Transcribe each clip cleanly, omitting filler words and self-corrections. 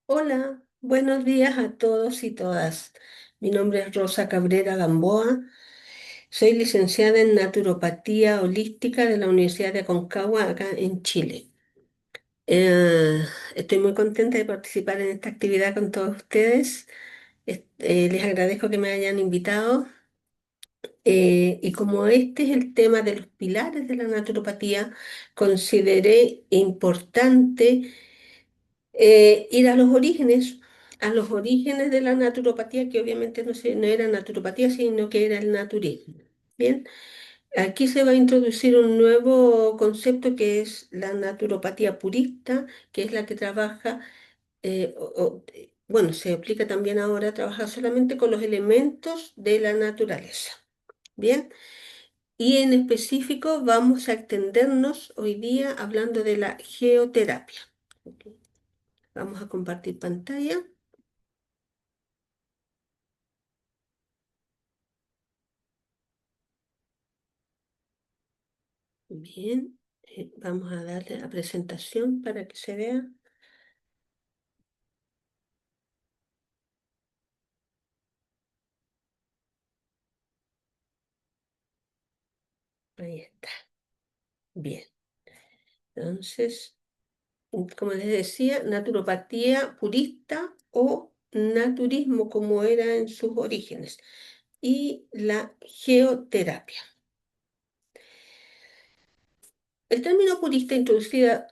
Hola, buenos días a todos y todas. Mi nombre es Rosa Cabrera Gamboa. Soy licenciada en Naturopatía Holística de la Universidad de Aconcagua, acá en Chile. Eh, Estoy muy contenta de participar en esta actividad con todos ustedes. Les agradezco que me hayan invitado. Y como este es el tema de los pilares de la naturopatía, consideré importante ir a los orígenes de la naturopatía, que obviamente no era naturopatía, sino que era el naturismo. Bien, aquí se va a introducir un nuevo concepto que es la naturopatía purista, que es la que trabaja, bueno, se aplica también ahora, trabaja solamente con los elementos de la naturaleza. Bien, y en específico vamos a extendernos hoy día hablando de la geoterapia. Ok. Vamos a compartir pantalla. Bien, vamos a darle a presentación para que se vea. Ahí está. Bien. Entonces, como les decía, naturopatía purista o naturismo como era en sus orígenes. Y la geoterapia. El término purista introducido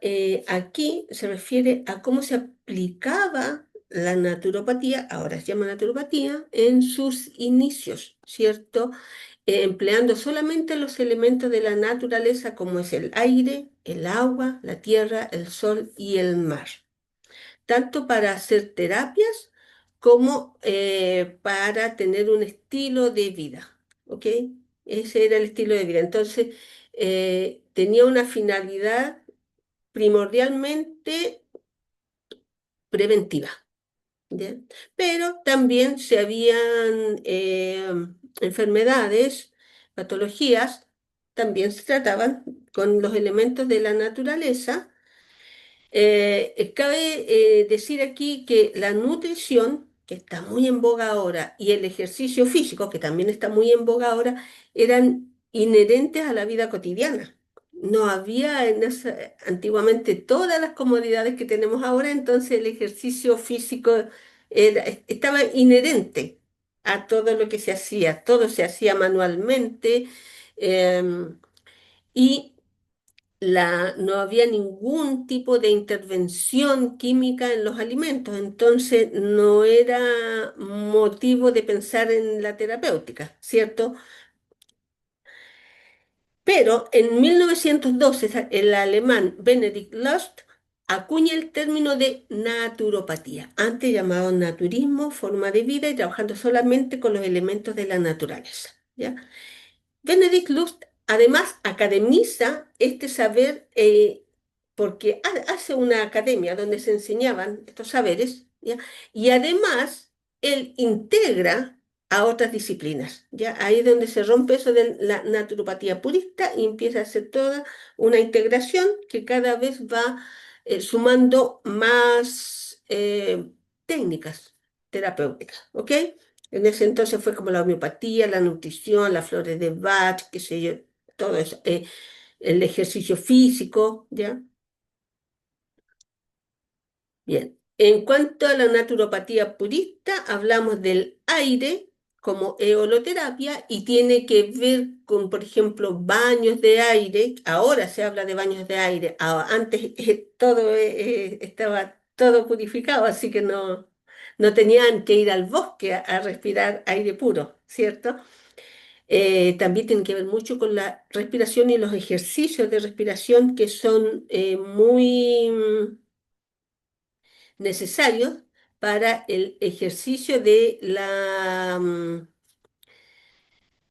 aquí se refiere a cómo se aplicaba la naturopatía, ahora se llama naturopatía, en sus inicios, ¿cierto? Empleando solamente los elementos de la naturaleza como es el aire, el agua, la tierra, el sol y el mar, tanto para hacer terapias como para tener un estilo de vida, ¿ok? Ese era el estilo de vida. Entonces, tenía una finalidad primordialmente preventiva, ¿ya? Pero también se habían enfermedades, patologías, también se trataban con los elementos de la naturaleza. Cabe decir aquí que la nutrición, que está muy en boga ahora, y el ejercicio físico, que también está muy en boga ahora, eran inherentes a la vida cotidiana. No había antiguamente todas las comodidades que tenemos ahora, entonces el ejercicio físico estaba inherente a todo lo que se hacía. Todo se hacía manualmente. Y no había ningún tipo de intervención química en los alimentos, entonces no era motivo de pensar en la terapéutica, ¿cierto? Pero en 1912 el alemán Benedikt Lust acuña el término de naturopatía, antes llamado naturismo, forma de vida y trabajando solamente con los elementos de la naturaleza, ¿ya? Benedict Lust además academiza este saber porque hace una academia donde se enseñaban estos saberes, ¿ya? Y además él integra a otras disciplinas, ¿ya? Ahí es donde se rompe eso de la naturopatía purista y empieza a hacer toda una integración que cada vez va sumando más técnicas terapéuticas, ¿ok? En ese entonces fue como la homeopatía, la nutrición, las flores de Bach, qué sé yo, todo eso, el ejercicio físico, ¿ya? Bien. En cuanto a la naturopatía purista, hablamos del aire como eoloterapia y tiene que ver con, por ejemplo, baños de aire. Ahora se habla de baños de aire. Antes todo estaba todo purificado, así que no tenían que ir al bosque a respirar aire puro, ¿cierto? También tiene que ver mucho con la respiración y los ejercicios de respiración que son muy necesarios para el ejercicio de la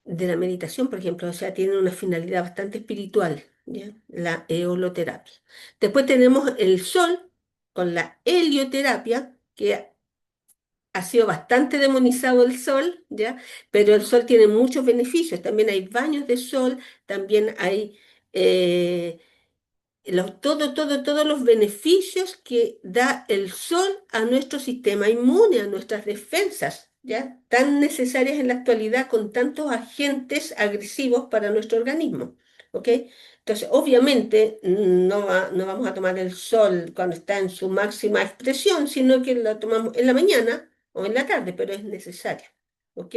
meditación, por ejemplo. O sea, tiene una finalidad bastante espiritual, ¿ya? La eoloterapia. Después tenemos el sol con la helioterapia, que ha sido bastante demonizado el sol, ¿ya? Pero el sol tiene muchos beneficios. También hay baños de sol, también hay todos los beneficios que da el sol a nuestro sistema inmune, a nuestras defensas, ¿ya? Tan necesarias en la actualidad con tantos agentes agresivos para nuestro organismo, ¿ok? Entonces, obviamente, no vamos a tomar el sol cuando está en su máxima expresión, sino que lo tomamos en la mañana o en la tarde, pero es necesario, ¿ok?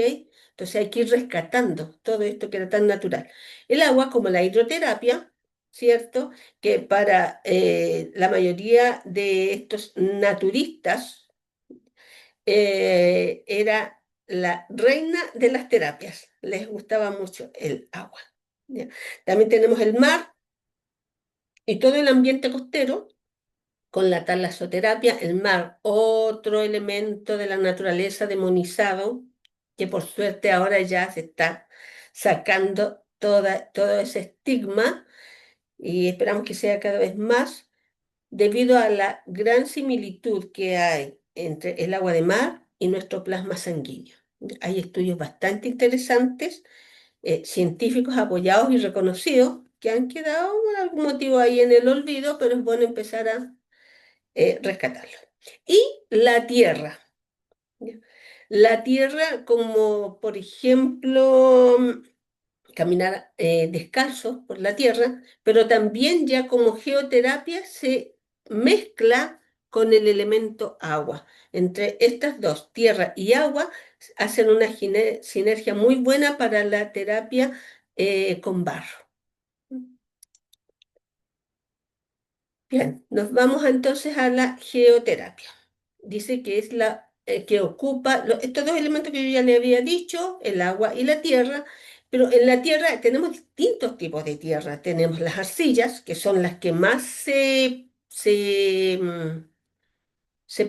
Entonces hay que ir rescatando todo esto que era tan natural. El agua, como la hidroterapia, ¿cierto? Que para la mayoría de estos naturistas era la reina de las terapias. Les gustaba mucho el agua. ¿Ya? También tenemos el mar y todo el ambiente costero con la talasoterapia, el mar, otro elemento de la naturaleza demonizado, que por suerte ahora ya se está sacando todo ese estigma y esperamos que sea cada vez más debido a la gran similitud que hay entre el agua de mar y nuestro plasma sanguíneo. Hay estudios bastante interesantes, científicos apoyados y reconocidos, que han quedado por algún motivo ahí en el olvido, pero es bueno empezar a rescatarlo. Y la tierra. ¿Ya? La tierra, como por ejemplo caminar descalzos por la tierra, pero también ya como geoterapia se mezcla con el elemento agua. Entre estas dos, tierra y agua, hacen una sinergia muy buena para la terapia con barro. Bien, nos vamos entonces a la geoterapia. Dice que es la que ocupa estos dos elementos que yo ya le había dicho, el agua y la tierra, pero en la tierra tenemos distintos tipos de tierra. Tenemos las arcillas, que son las que más se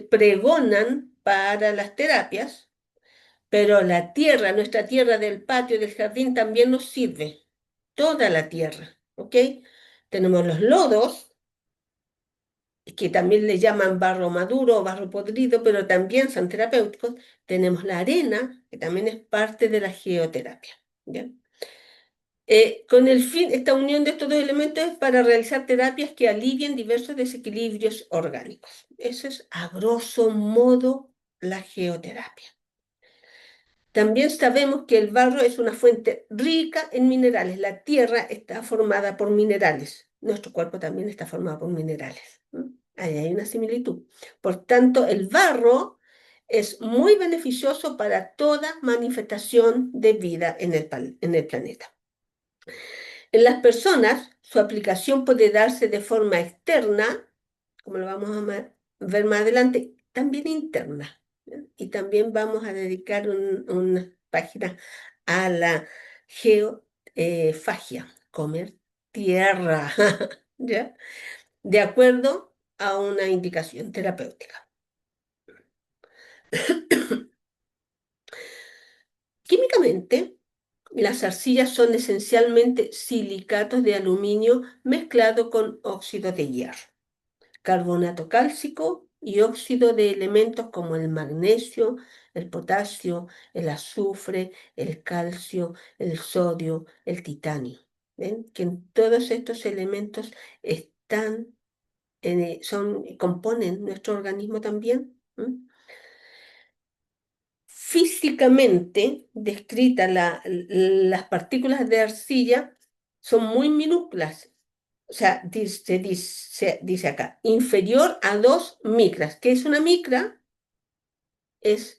pregonan para las terapias, pero la tierra, nuestra tierra del patio, del jardín, también nos sirve. Toda la tierra, ¿ok? Tenemos los lodos que también le llaman barro maduro o barro podrido, pero también son terapéuticos. Tenemos la arena, que también es parte de la geoterapia. ¿Ya? Con el fin, esta unión de estos dos elementos es para realizar terapias que alivien diversos desequilibrios orgánicos. Eso es a grosso modo la geoterapia. También sabemos que el barro es una fuente rica en minerales. La tierra está formada por minerales. Nuestro cuerpo también está formado por minerales. Ahí hay una similitud. Por tanto, el barro es muy beneficioso para toda manifestación de vida en el planeta. En las personas, su aplicación puede darse de forma externa, como lo vamos a ver más adelante, también interna. ¿Ya? Y también vamos a dedicar una página a la geofagia, comer tierra, ¿ya? De acuerdo a una indicación terapéutica. Químicamente, las arcillas son esencialmente silicatos de aluminio mezclado con óxido de hierro, carbonato cálcico y óxido de elementos como el magnesio, el potasio, el azufre, el calcio, el sodio, el titanio. ¿Ven? Que en todos estos elementos componen nuestro organismo también. Físicamente descritas las partículas de arcilla son muy minúsculas. O sea, dice acá, inferior a 2 micras. ¿Qué es una micra? Es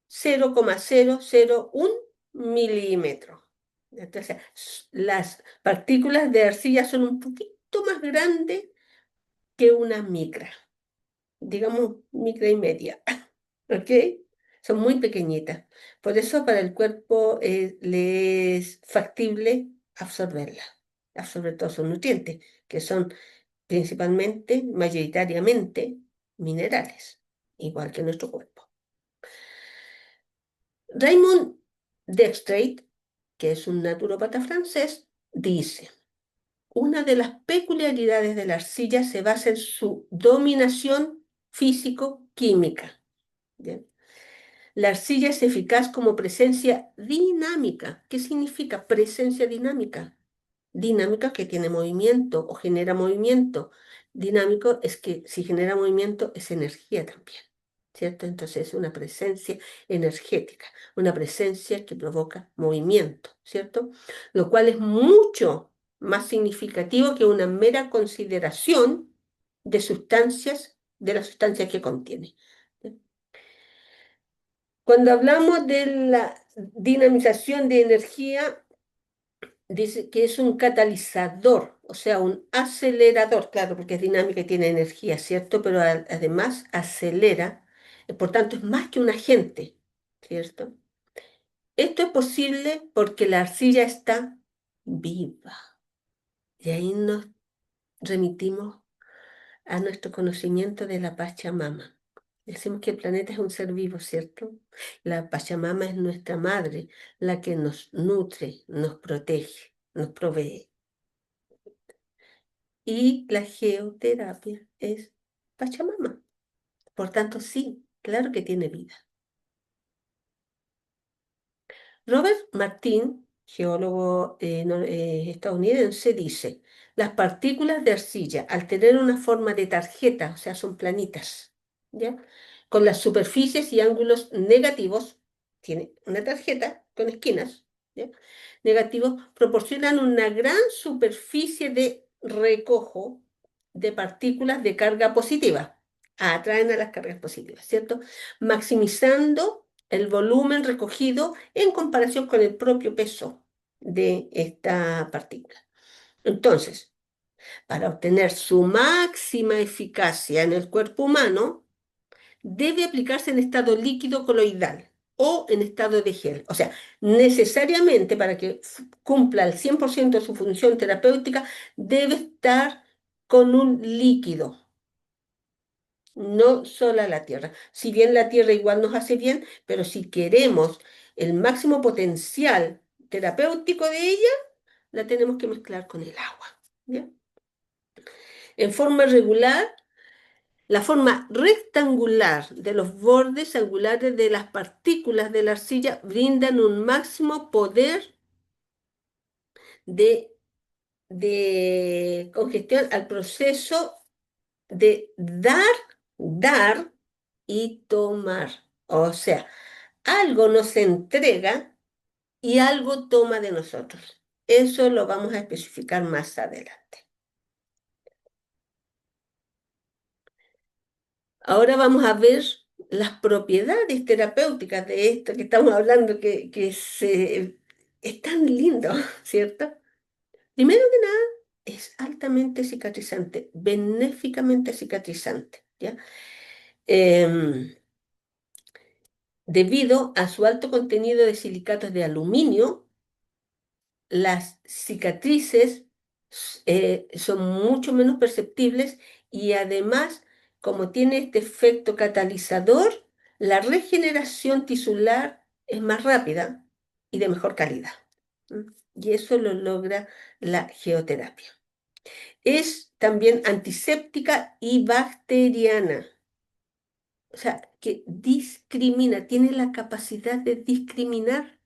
0,001 milímetro. Entonces, las partículas de arcilla son un poquito más grandes que una micra. Digamos, micra y media. ¿Ok? Son muy pequeñitas. Por eso para el cuerpo le es factible absorberla, absorber todos sus nutrientes, que son principalmente, mayoritariamente, minerales, igual que nuestro cuerpo. Raymond Dextrade, que es un naturópata francés, dice, una de las peculiaridades de la arcilla se basa en su dominación físico-química. ¿Bien? La arcilla es eficaz como presencia dinámica. ¿Qué significa presencia dinámica? dinámica que tiene movimiento o genera movimiento. Dinámico es que si genera movimiento es energía también, ¿cierto? Entonces es una presencia energética, una presencia que provoca movimiento, ¿cierto? Lo cual es mucho más significativo que una mera consideración de sustancias, de las sustancias que contiene. Cuando hablamos de la dinamización de energía, dice que es un catalizador, o sea, un acelerador, claro, porque es dinámica y tiene energía, ¿cierto? Pero además acelera, por tanto es más que un agente, ¿cierto? Esto es posible porque la arcilla está viva. Y ahí nos remitimos a nuestro conocimiento de la Pachamama. Decimos que el planeta es un ser vivo, ¿cierto? La Pachamama es nuestra madre, la que nos nutre, nos protege, nos provee. Y la geoterapia es Pachamama. Por tanto, sí, claro que tiene vida. Robert Martin, geólogo estadounidense, dice, las partículas de arcilla, al tener una forma de tarjeta, o sea, son planitas, ¿ya? Con las superficies y ángulos negativos, tiene una tarjeta con esquinas, ¿ya? Negativos, proporcionan una gran superficie de recojo de partículas de carga positiva. Atraen a las cargas positivas, ¿cierto? Maximizando el volumen recogido en comparación con el propio peso de esta partícula. Entonces, para obtener su máxima eficacia en el cuerpo humano, debe aplicarse en estado líquido coloidal o en estado de gel. O sea, necesariamente para que cumpla al 100% su función terapéutica, debe estar con un líquido, no sola la tierra. Si bien la tierra igual nos hace bien, pero si queremos el máximo potencial terapéutico de ella, la tenemos que mezclar con el agua. ¿Ya? En forma regular, la forma rectangular de los bordes angulares de las partículas de la arcilla brindan un máximo poder de, de congestión al proceso de dar y tomar. O sea, algo nos entrega y algo toma de nosotros. Eso lo vamos a especificar más adelante. Ahora vamos a ver las propiedades terapéuticas de esto que estamos hablando, es tan lindo, ¿cierto? Primero que nada, es altamente cicatrizante, benéficamente cicatrizante, ¿ya? Em, Debido a su alto contenido de silicatos de aluminio, las cicatrices son mucho menos perceptibles y además, como tiene este efecto catalizador, la regeneración tisular es más rápida y de mejor calidad. ¿Mm? Y eso lo logra la geoterapia. Es también antiséptica y bacteriana. O sea, que discrimina, tiene la capacidad de discriminar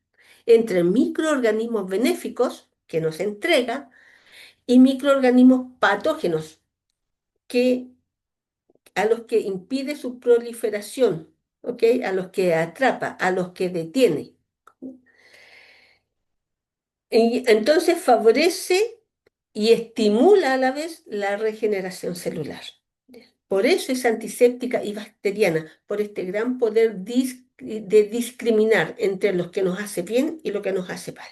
entre microorganismos benéficos que nos entrega y microorganismos patógenos que, a los que impide su proliferación, ¿ok? A los que atrapa, a los que detiene. Y entonces favorece y estimula a la vez la regeneración celular. Por eso es antiséptica y bacteriana, por este gran poder de discriminar entre lo que nos hace bien y lo que nos hace mal.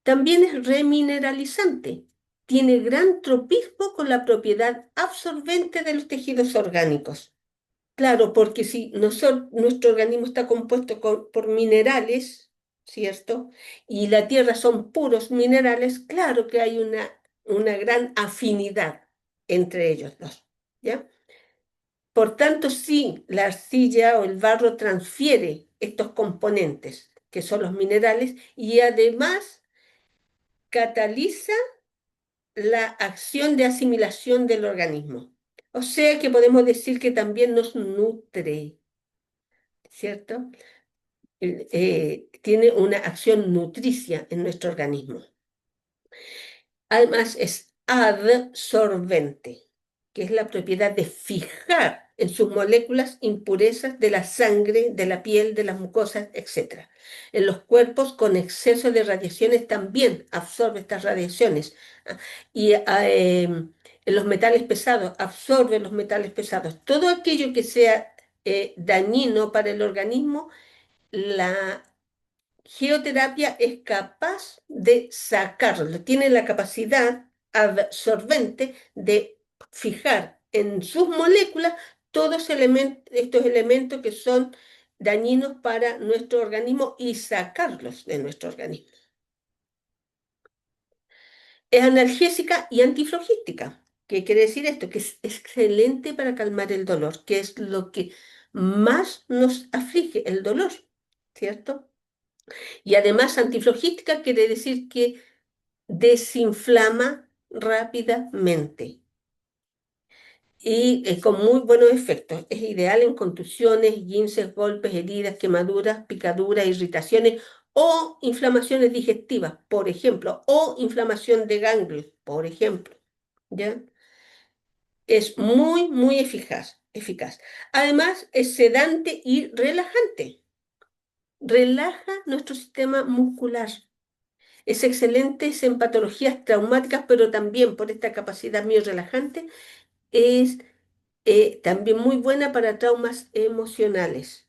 También es remineralizante. Tiene gran tropismo con la propiedad absorbente de los tejidos orgánicos. Claro, porque si nuestro organismo está compuesto por minerales, ¿cierto? Y la tierra son puros minerales, claro que hay una gran afinidad entre ellos dos, ¿ya? Por tanto, sí, la arcilla o el barro transfiere estos componentes, que son los minerales, y además cataliza la acción de asimilación del organismo. O sea que podemos decir que también nos nutre, ¿cierto? tiene una acción nutricia en nuestro organismo. Además, es adsorbente, que es la propiedad de fijar en sus moléculas impurezas de la sangre, de la piel, de las mucosas, etc. En los cuerpos con exceso de radiaciones también absorbe estas radiaciones. ¿Ah? Y en los metales pesados, absorbe los metales pesados. Todo aquello que sea dañino para el organismo, la geoterapia es capaz de sacarlo, tiene la capacidad absorbente de fijar en sus moléculas todos estos elementos que son dañinos para nuestro organismo y sacarlos de nuestro organismo. Es analgésica y antiflogística. ¿Qué quiere decir esto? Que es excelente para calmar el dolor, que es lo que más nos aflige, el dolor, ¿cierto? Y además antiflogística quiere decir que desinflama rápidamente y con muy buenos efectos. Es ideal en contusiones, esguinces, golpes, heridas, quemaduras, picaduras, irritaciones o inflamaciones digestivas, por ejemplo, o inflamación de ganglios, por ejemplo. ¿Ya? Es muy, muy eficaz. Además, es sedante y relajante. Relaja nuestro sistema muscular. Es excelente en patologías traumáticas, pero también por esta capacidad muy relajante, es también muy buena para traumas emocionales.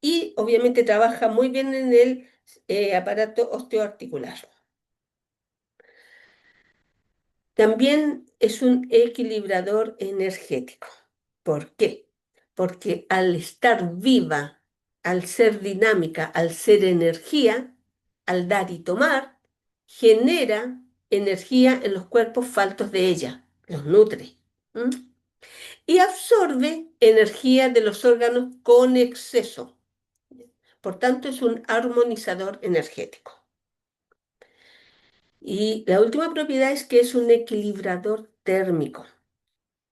Y obviamente trabaja muy bien en el aparato osteoarticular. También es un equilibrador energético. ¿Por qué? Porque al estar viva, al ser dinámica, al ser energía, al dar y tomar, genera energía en los cuerpos faltos de ella, los nutre. ¿M? Y absorbe energía de los órganos con exceso. Por tanto, es un armonizador energético. Y la última propiedad es que es un equilibrador térmico.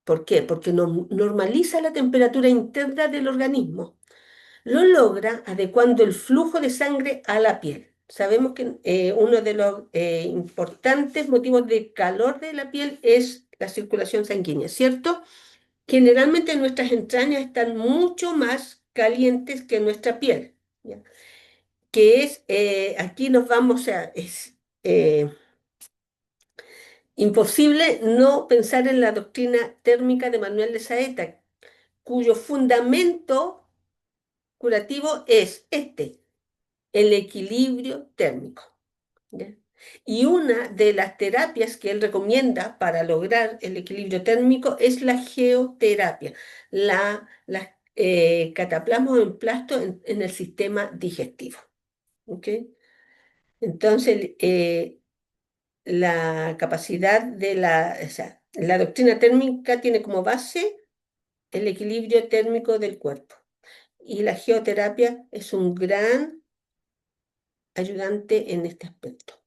¿Por qué? Porque normaliza la temperatura interna del organismo. Lo logra adecuando el flujo de sangre a la piel. Sabemos que uno de los importantes motivos de calor de la piel es la circulación sanguínea, ¿cierto? Generalmente nuestras entrañas están mucho más calientes que nuestra piel, ¿ya? Que es, aquí nos vamos, o sea, es imposible no pensar en la doctrina térmica de Manuel de Saeta, cuyo fundamento curativo es este, el equilibrio térmico. ¿Ya? Y una de las terapias que él recomienda para lograr el equilibrio térmico es la geoterapia, las cataplasmas o emplastos en el sistema digestivo. ¿Ok? Entonces, la capacidad o sea, la doctrina térmica tiene como base el equilibrio térmico del cuerpo. Y la geoterapia es un gran ayudante en este aspecto.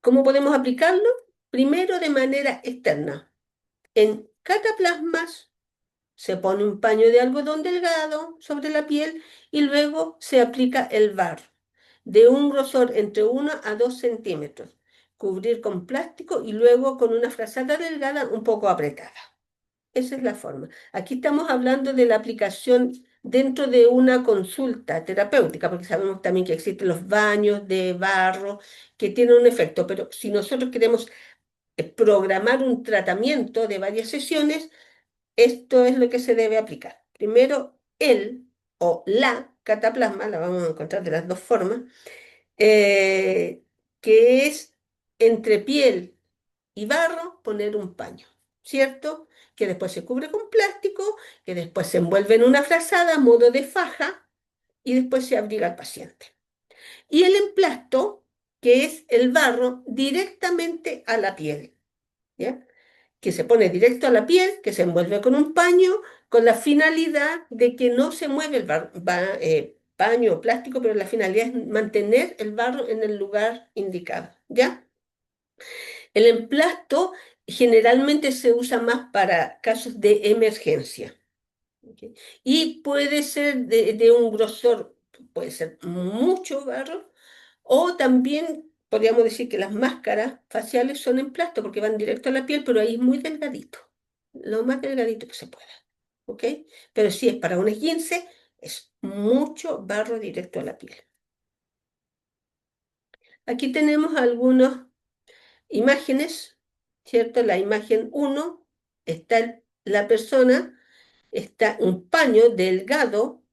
¿Cómo podemos aplicarlo? Primero de manera externa. En cataplasmas se pone un paño de algodón delgado sobre la piel y luego se aplica el barro de un grosor entre 1 a 2 centímetros. Cubrir con plástico y luego con una frazada delgada un poco apretada. Esa es la forma. Aquí estamos hablando de la aplicación dentro de una consulta terapéutica, porque sabemos también que existen los baños de barro que tienen un efecto, pero si nosotros queremos programar un tratamiento de varias sesiones, esto es lo que se debe aplicar. Primero, el o la cataplasma, la vamos a encontrar de las dos formas, eh, que es entre piel y barro poner un paño, ¿cierto? Que después se cubre con plástico, que después se envuelve en una frazada a modo de faja y después se abriga al paciente. Y el emplasto, que es el barro directamente a la piel, ¿ya? Que se pone directo a la piel, que se envuelve con un paño, con la finalidad de que no se mueve el paño o plástico, pero la finalidad es mantener el barro en el lugar indicado, ¿ya? El emplasto generalmente se usa más para casos de emergencia, ¿Ok? Y puede ser de un grosor, puede ser mucho barro, o también podríamos decir que las máscaras faciales son en plástico porque van directo a la piel, pero ahí es muy delgadito, lo más delgadito que se pueda. ¿Ok? Pero si es para un esguince, es mucho barro directo a la piel. Aquí tenemos algunas imágenes, ¿cierto? La imagen uno está la persona, está un paño delgado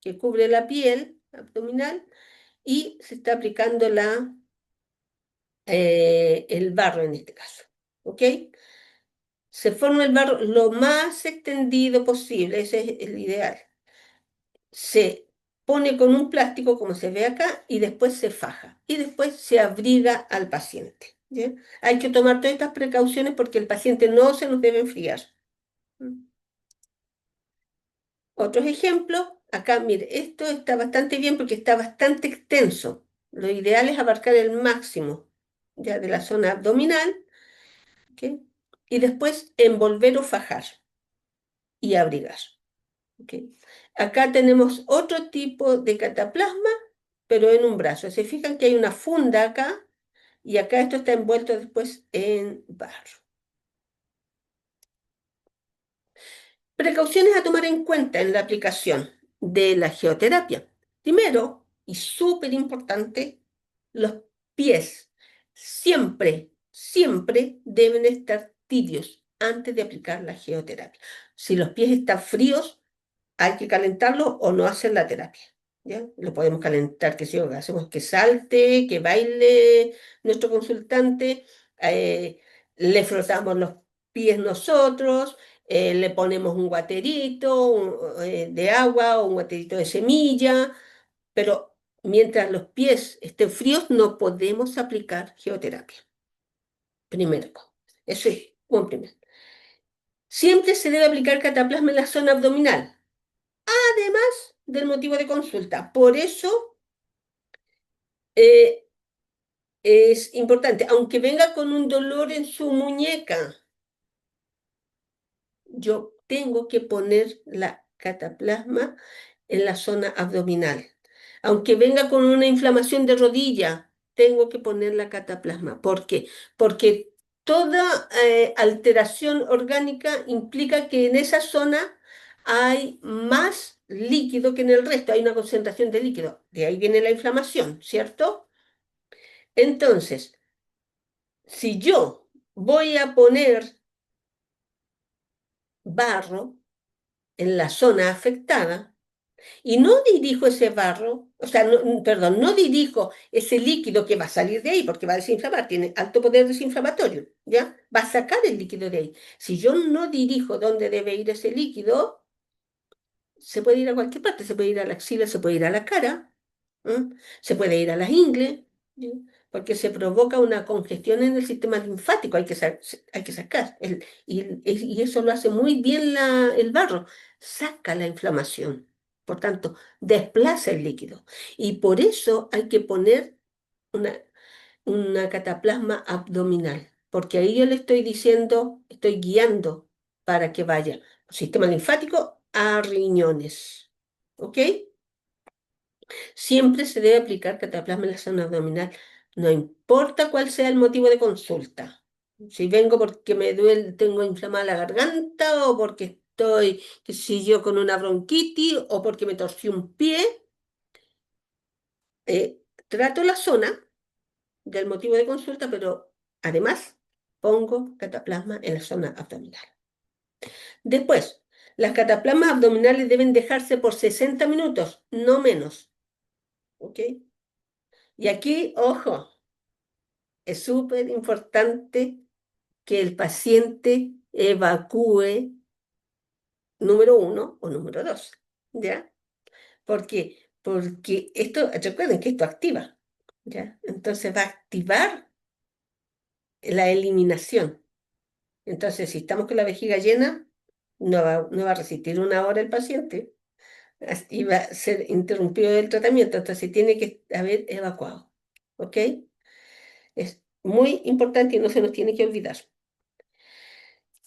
que cubre la piel abdominal y se está aplicando el barro en este caso. ¿Ok? Se forma el barro lo más extendido posible, ese es el ideal. Se pone con un plástico, como se ve acá, y después se faja. Y después se abriga al paciente. ¿Ya? Hay que tomar todas estas precauciones porque el paciente no se nos debe enfriar. ¿Mm? Otros ejemplos, acá, mire, esto está bastante bien porque está bastante extenso. Lo ideal es abarcar el máximo ya de la zona abdominal, ¿ok? Y después envolver o fajar y abrigar. ¿Ok? Acá tenemos otro tipo de cataplasma, pero en un brazo. Se fijan que hay una funda acá y acá esto está envuelto después en barro. Precauciones a tomar en cuenta en la aplicación de la geoterapia. Primero, y súper importante, los pies siempre deben estar tibios antes de aplicar la geoterapia. Si los pies están fríos, hay que calentarlo o no hacer la terapia. ¿Ya? Lo podemos calentar, que si hacemos que salte, que baile nuestro consultante, le frotamos los pies nosotros, le ponemos un guaterito de agua o un guaterito de semilla, pero mientras los pies estén fríos no podemos aplicar geoterapia. Primero, eso es un primer. Siempre se debe aplicar cataplasma en la zona abdominal, además del motivo de consulta. Por eso eh, es importante, aunque venga con un dolor en su muñeca, yo tengo que poner la cataplasma en la zona abdominal. Aunque venga con una inflamación de rodilla, tengo que poner la cataplasma. ¿Por qué? Porque toda alteración orgánica implica que en esa zona hay más líquido que en el resto, hay una concentración de líquido. De ahí viene la inflamación, ¿cierto? Entonces, si yo voy a poner barro en la zona afectada, y no dirijo ese barro, o sea, perdón, no dirijo ese líquido que va a salir de ahí porque va a desinflamar, tiene alto poder desinflamatorio, ¿ya? Va a sacar el líquido de ahí. Si yo no dirijo dónde debe ir ese líquido, se puede ir a cualquier parte, se puede ir a la axila, se puede ir a la cara, ¿m? Se puede ir a las ingles, ¿ya? Porque se provoca una congestión en el sistema linfático, hay que sacar, y eso lo hace muy bien el barro, saca la inflamación, por tanto, desplaza el líquido. Y por eso hay que poner una, una cataplasma abdominal, porque ahí yo le estoy diciendo, estoy guiando para que vaya sistema linfático a riñones. ¿Ok? Siempre se debe aplicar cataplasma en la zona abdominal, no importa cuál sea el motivo de consulta. Si vengo porque me duele, tengo inflamada la garganta o porque estoy, qué sé yo, con una bronquitis o porque me torcí un pie, trato la zona del motivo de consulta, pero además pongo cataplasma en la zona abdominal. Después, las cataplasmas abdominales deben dejarse por 60 minutos, no menos. ¿Ok? Y aquí, ojo, es súper importante que el paciente evacúe número uno o número dos, ¿ya? ¿Por qué? Porque esto, recuerden que esto activa, ¿ya? Entonces va a activar la eliminación. Entonces, si estamos con la vejiga llena, no va a resistir una hora el paciente y va a ser interrumpido el tratamiento. Entonces, tiene que haber evacuado, ¿ok? Es muy importante y no se nos tiene que olvidar.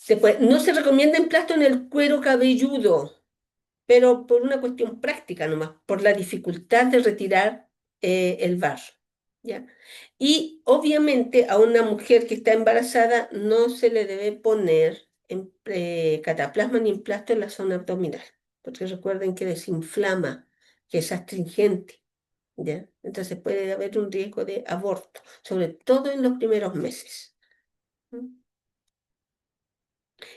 Después, no se recomienda emplasto en el cuero cabelludo. pero por una cuestión práctica nomás, por la dificultad de retirar el barro. ¿Ya? Y obviamente a una mujer que está embarazada no se le debe poner cataplasma ni emplasto en la zona abdominal, porque recuerden que desinflama, que es astringente. ¿Ya? Entonces puede haber un riesgo de aborto, sobre todo en los primeros meses. ¿Mm?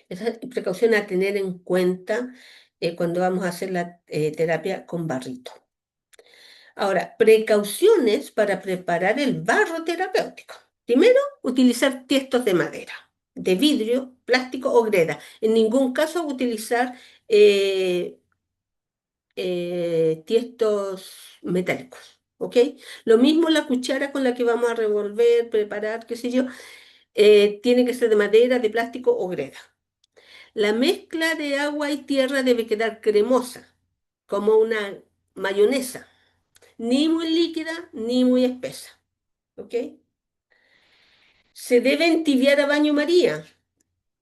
Esa es precaución a tener en cuenta cuando vamos a hacer la terapia con barrito. Ahora, precauciones para preparar el barro terapéutico. Primero, utilizar tiestos de madera, de vidrio, plástico o greda. En ningún caso utilizar eh, tiestos metálicos. ¿Ok? Lo mismo la cuchara con la que vamos a revolver, preparar, qué sé yo, tiene que ser de madera, de plástico o greda. La mezcla de agua y tierra debe quedar cremosa, como una mayonesa, ni muy líquida ni muy espesa. ¿Ok? Se debe entibiar a baño María,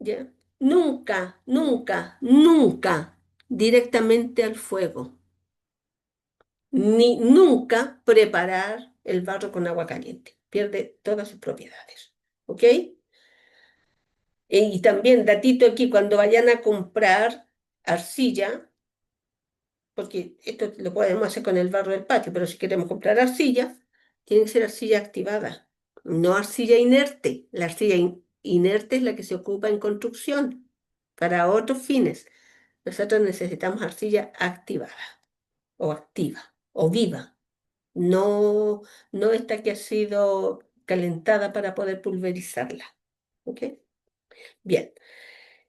¿ya? Nunca, nunca, nunca directamente al fuego, ni nunca preparar el barro con agua caliente. Pierde todas sus propiedades. ¿Ok? Y también, datito aquí, cuando vayan a comprar arcilla, porque esto lo podemos hacer con el barro del patio, pero si queremos comprar arcilla, tiene que ser arcilla activada, no arcilla inerte. La arcilla inerte es la que se ocupa en construcción para otros fines. Nosotros necesitamos arcilla activada o activa o viva, no, no esta que ha sido calentada para poder pulverizarla. ¿Ok? Bien.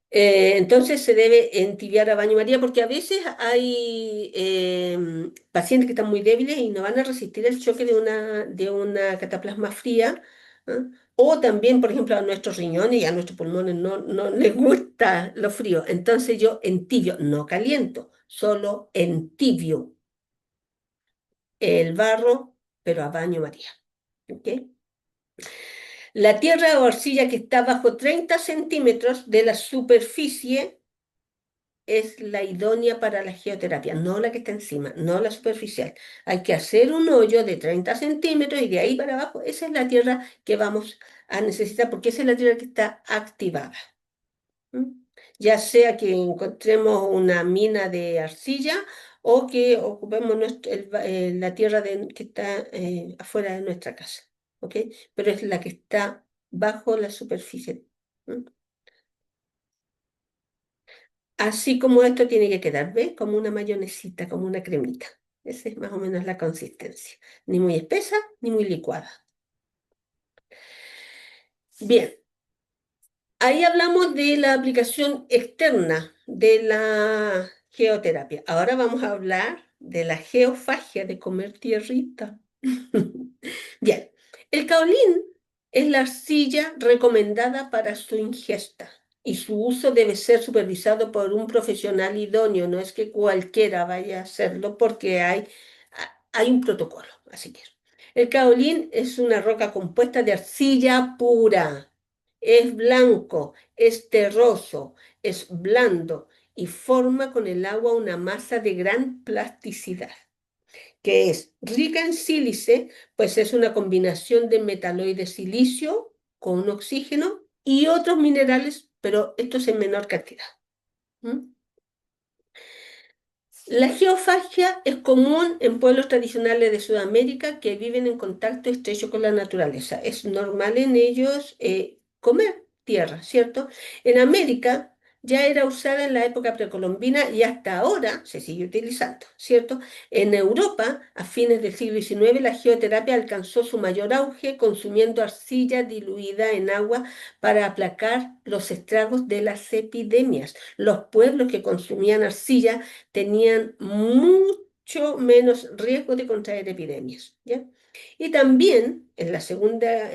Entonces se debe entibiar a baño María porque a veces hay pacientes que están muy débiles y no van a resistir el choque de una cataplasma fría. ¿Ah? O también, por ejemplo, a nuestros riñones y a nuestros pulmones no les gusta lo frío. Entonces yo entibio, no caliento, solo entibio el barro, pero a baño María. ¿Ok? La tierra o arcilla que está bajo 30 centímetros de la superficie es la idónea para la geoterapia, no la que está encima, no la superficial. Hay que hacer un hoyo de 30 centímetros y de ahí para abajo, esa es la tierra que vamos a necesitar porque esa es la tierra que está activada. ¿Mm? Ya sea que encontremos una mina de arcilla o que ocupemos la tierra que está afuera de nuestra casa. ¿Ok? Pero es la que está bajo la superficie. ¿Mm? Así como esto tiene que quedar, ¿ves? Como una mayonesita, como una cremita. Esa es más o menos la consistencia. Ni muy espesa, ni muy licuada. Bien, ahí hablamos de la aplicación externa de la geoterapia. Ahora vamos a hablar de la geofagia, de comer tierrita. Bien, el caolín es la arcilla recomendada para su ingesta y su uso debe ser supervisado por un profesional idóneo. No es que cualquiera vaya a hacerlo porque hay un protocolo. Así que el caolín es una roca compuesta de arcilla pura. Es blanco, es terroso, es blando y forma con el agua una masa de gran plasticidad que es rica en sílice, pues es una combinación de metaloide silicio con un oxígeno y otros minerales, pero esto es en menor cantidad. ¿Mm? La geofagia es común en pueblos tradicionales de Sudamérica que viven en contacto estrecho con la naturaleza. Es normal en ellos comer tierra, ¿cierto? En América ya era usada en la época precolombina y hasta ahora se sigue utilizando, ¿cierto? En Europa, a fines del siglo XIX, la geoterapia alcanzó su mayor auge consumiendo arcilla diluida en agua para aplacar los estragos de las epidemias. Los pueblos que consumían arcilla tenían mucho menos riesgo de contraer epidemias, ¿ya? Y también en la Segunda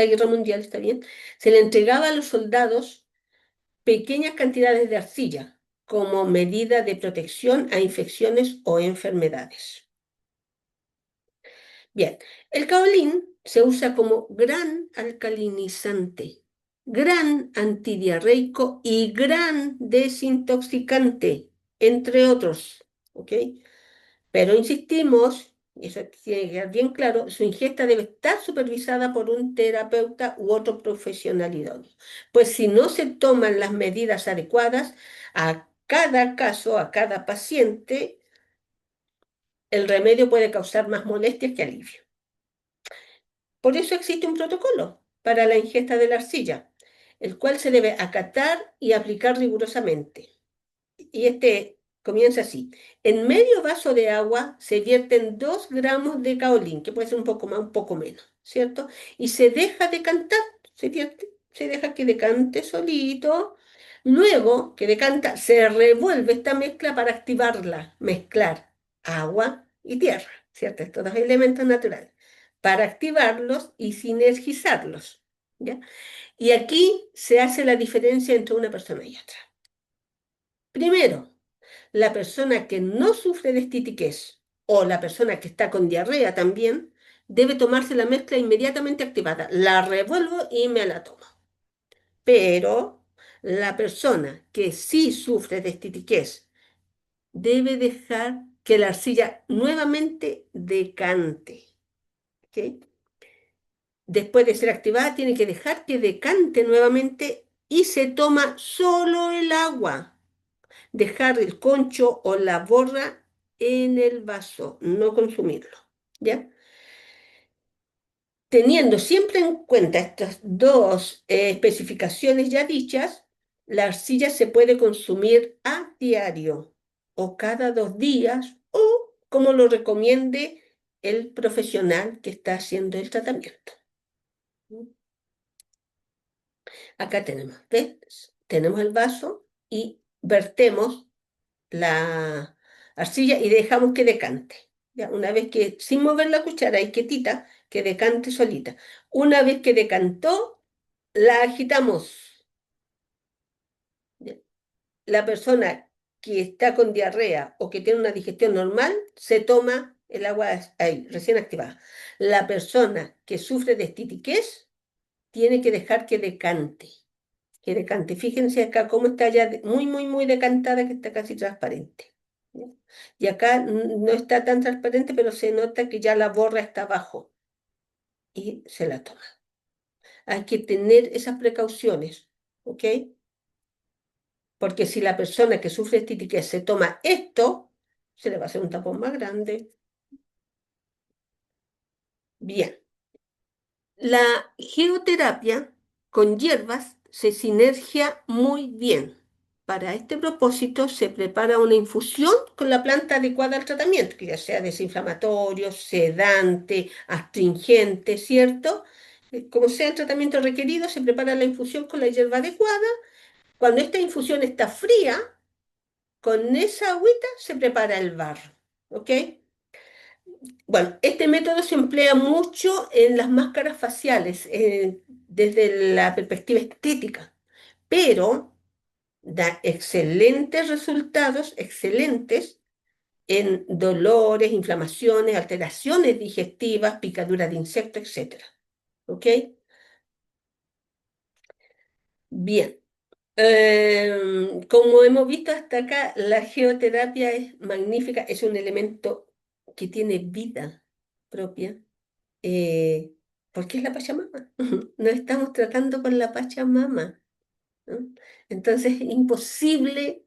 Guerra Mundial, está bien, se le entregaba a los soldados pequeñas cantidades de arcilla como medida de protección a infecciones o enfermedades. Bien, el caolín se usa como gran alcalinizante. gran antidiarreico y gran desintoxicante, entre otros. ¿Ok? Pero insistimos, y eso tiene que quedar bien claro, su ingesta debe estar supervisada por un terapeuta u otro profesional idóneo. Pues si no se toman las medidas adecuadas, a cada caso, a cada paciente, el remedio puede causar más molestias que alivio. Por eso existe un protocolo para la ingesta de la arcilla, el cual se debe acatar y aplicar rigurosamente. Y este comienza así. En medio vaso de agua se vierten 2 gramos de kaolín, que puede ser un poco más, un poco menos, ¿cierto? Y se deja decantar, se vierte, se deja que decante solito. Luego que decanta, se revuelve esta mezcla para activarla, mezclar agua y tierra, ¿cierto? Estos dos elementos naturales, para activarlos y sinergizarlos, ¿ya? Y aquí se hace la diferencia entre una persona y otra. Primero, la persona que no sufre de estitiquez o la persona que está con diarrea también debe tomarse la mezcla inmediatamente activada. La revuelvo y me la tomo. Pero la persona que sí sufre de estitiquez debe dejar que la arcilla nuevamente decante. ¿Ok? Después de ser activada, tiene que dejar que decante nuevamente y se toma solo el agua. Dejar el concho o la borra en el vaso, no consumirlo, ¿ya? Teniendo siempre en cuenta estas dos especificaciones ya dichas, la arcilla se puede consumir a diario o cada 2 días o como lo recomiende el profesional que está haciendo el tratamiento. Acá tenemos, ¿ves? Tenemos el vaso y vertemos la arcilla y dejamos que decante. ¿Ya? Una vez que, sin mover la cuchara y quietita, que decante solita. Una vez que decantó, la agitamos. ¿Ya? La persona que está con diarrea o que tiene una digestión normal, se toma el agua ahí, recién activada. La persona que sufre de estitiquez tiene que dejar que decante. Fíjense acá cómo está ya muy, muy, muy decantada, que está casi transparente. ¿Ya? Y acá no está tan transparente, pero se nota que ya la borra está abajo y se la toma. Hay que tener esas precauciones, ¿ok? Porque si la persona que sufre estitiquez se toma esto, se le va a hacer un tapón más grande. Bien. La geoterapia con hierbas se sinergia muy bien. Para este propósito se prepara una infusión con la planta adecuada al tratamiento, que ya sea desinflamatorio, sedante, astringente, ¿cierto? Como sea el tratamiento requerido, se prepara la infusión con la hierba adecuada. Cuando esta infusión está fría, con esa agüita se prepara el barro, ¿ok? Bueno, este método se emplea mucho en las máscaras faciales, desde la perspectiva estética, pero da excelentes resultados, excelentes en dolores, inflamaciones, alteraciones digestivas, picaduras de insectos, etcétera. ¿Ok? Bien. Como hemos visto hasta acá, la geoterapia es magnífica, es un elemento que tiene vida propia, eh, porque es la Pachamama. No estamos tratando con la Pachamama, ¿no? Entonces es imposible,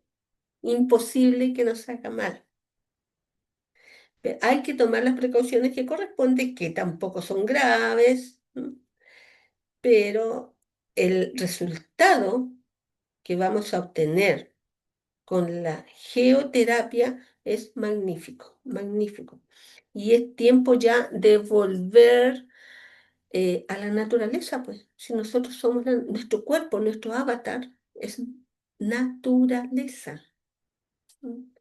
imposible que nos haga mal. Hay que tomar las precauciones que corresponden, que tampoco son graves, ¿no? Pero el resultado que vamos a obtener con la geoterapia es magnífico, magnífico. Y es tiempo ya de volver a la naturaleza, pues. Si nosotros somos nuestro cuerpo, nuestro avatar es naturaleza. ¿Mm?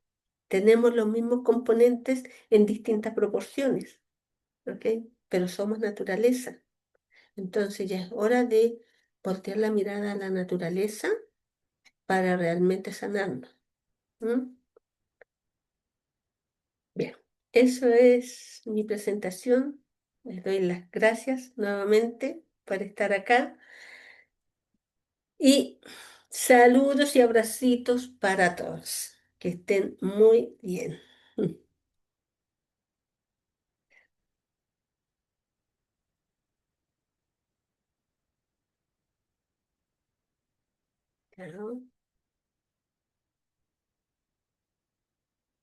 Tenemos los mismos componentes en distintas proporciones, ¿ok? Pero somos naturaleza. Entonces ya es hora de voltear la mirada a la naturaleza para realmente sanarnos. ¿Mm? Bien, eso es mi presentación. Les doy las gracias nuevamente por estar acá. Y saludos y abracitos para todos. Que estén muy bien. Chao.